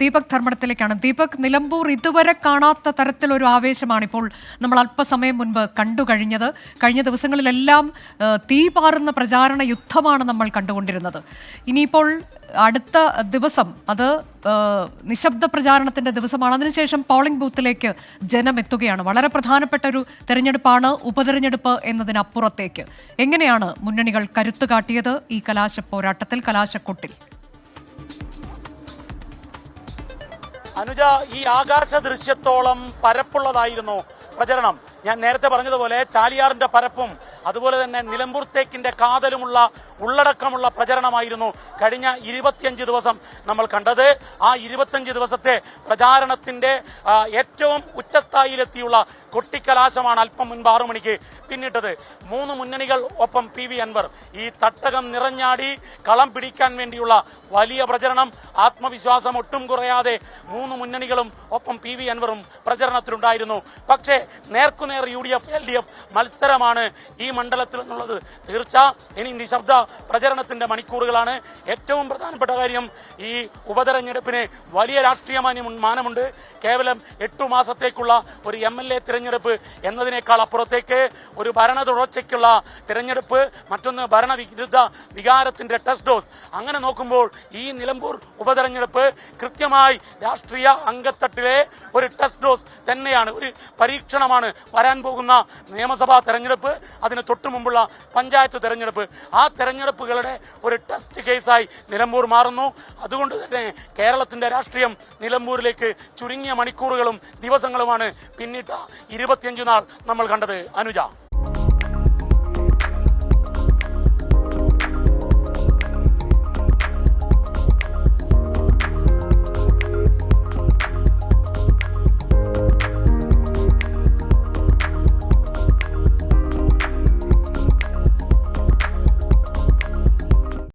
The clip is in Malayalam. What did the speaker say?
ദീപക് ധർമ്മടത്തിലേക്കാണ്. ദീപക്, നിലമ്പൂർ ഇതുവരെ കാണാത്ത തരത്തിലൊരു ആവേശമാണ് ഇപ്പോൾ നമ്മൾ അല്പസമയം മുൻപ് കണ്ടുകഴിഞ്ഞത്. കഴിഞ്ഞ ദിവസങ്ങളിലെല്ലാം തീപാറുന്ന പ്രചാരണ യുദ്ധമാണ് നമ്മൾ കണ്ടുകൊണ്ടിരുന്നത്. ഇനിയിപ്പോൾ അടുത്ത ദിവസം അത് നിശബ്ദ പ്രചാരണത്തിന്റെ ദിവസമാണ്. അതിനുശേഷം പോളിംഗ് ബൂത്തിലേക്ക് ജനം എത്തുകയാണ്. വളരെ പ്രധാനപ്പെട്ട ഒരു തെരഞ്ഞെടുപ്പാണ് ഉപതെരഞ്ഞെടുപ്പ് എന്നതിനപ്പുറത്തേക്ക്. എങ്ങനെയാണ് മുന്നണികൾ കരുത്തു കാട്ടിയത് ഈ കലാശ പോരാട്ടത്തിൽ, കലാശക്കൊട്ടിൽ? അനുജ, ഈ ആകാശ ദൃശ്യത്തോളം പരപ്പുള്ളതായിരുന്നു പ്രചരണം. ഞാൻ നേരത്തെ പറഞ്ഞതുപോലെ ചാലിയാറിന്റെ പരപ്പും അതുപോലെ തന്നെ നിലമ്പൂർ തേക്കിന്റെ കാതലുമുള്ള ഉള്ളടക്കമുള്ള പ്രചരണമായിരുന്നു കഴിഞ്ഞ 25 ദിവസം നമ്മൾ കണ്ടത്. ആ 25 ദിവസത്തെ പ്രചാരണത്തിന്റെ ഏറ്റവും ഉച്ചസ്ഥായിയിലെത്തിയുള്ള കൊട്ടിക്കലാശമാണ് അല്പം മുൻപ് 6 മണിക്ക് പിന്നിട്ടത്. 3 മുന്നണികൾ ഒപ്പം PV അൻവർ. ഈ തട്ടകം നിറഞ്ഞാടി കളം പിടിക്കാൻ വേണ്ടിയുള്ള വലിയ പ്രചരണം. ആത്മവിശ്വാസം ഒട്ടും കുറയാതെ 3 മുന്നണികളും ഒപ്പം PV അൻവറും പ്രചരണത്തിലുണ്ടായിരുന്നു. പക്ഷേ നേർക്കുനേർ UDF LDF മത്സരമാണ് ഈ മണ്ഡലത്തിൽ എന്നുള്ളത് തീർച്ച. ഇനി നിശബ്ദ പ്രചരണത്തിന്റെ മണിക്കൂറുകളാണ്. ഏറ്റവും പ്രധാനപ്പെട്ട കാര്യം, ഈ ഉപതെരഞ്ഞെടുപ്പിന് വലിയ രാഷ്ട്രീയ മാനമുണ്ട്. കേവലം 8 മാസത്തേക്കുള്ള ഒരു MLA തിരഞ്ഞെടുപ്പ് എന്നതിനേക്കാൾ അപ്പുറത്തേക്ക് ഒരു ഭരണ തുടർച്ചയ്ക്കുള്ള തിരഞ്ഞെടുപ്പ്, മറ്റൊന്ന് ഭരണവിരുദ്ധ വികാരത്തിന്റെ ടെസ്റ്റ് ഡോസ്. അങ്ങനെ നോക്കുമ്പോൾ ഈ നിലമ്പൂർ ഉപതെരഞ്ഞെടുപ്പ് കൃത്യമായി രാഷ്ട്രീയ അംഗത്തട്ടിലെ ഒരു ടെസ്റ്റ് ഡോസ് തന്നെയാണ്, ഒരു പരീക്ഷണമാണ്. വരാൻ പോകുന്ന നിയമസഭാ തെരഞ്ഞെടുപ്പ്, അതിന് തൊട്ടു മുമ്പുള്ള പഞ്ചായത്ത് തെരഞ്ഞെടുപ്പ്, ആ തെരഞ്ഞെടുപ്പുകളുടെ ഒരു ടെസ്റ്റ് കേസായി നിലമ്പൂർ മാറുന്നു. അതുകൊണ്ട് തന്നെ കേരളത്തിന്റെ രാഷ്ട്രീയം നിലമ്പൂരിലേക്ക് ചുരുങ്ങിയ മണിക്കൂറുകളും ദിവസങ്ങളുമാണ് പിന്നിട്ട 25 നാൾ നമ്മൾ കണ്ടത്. അനുജ.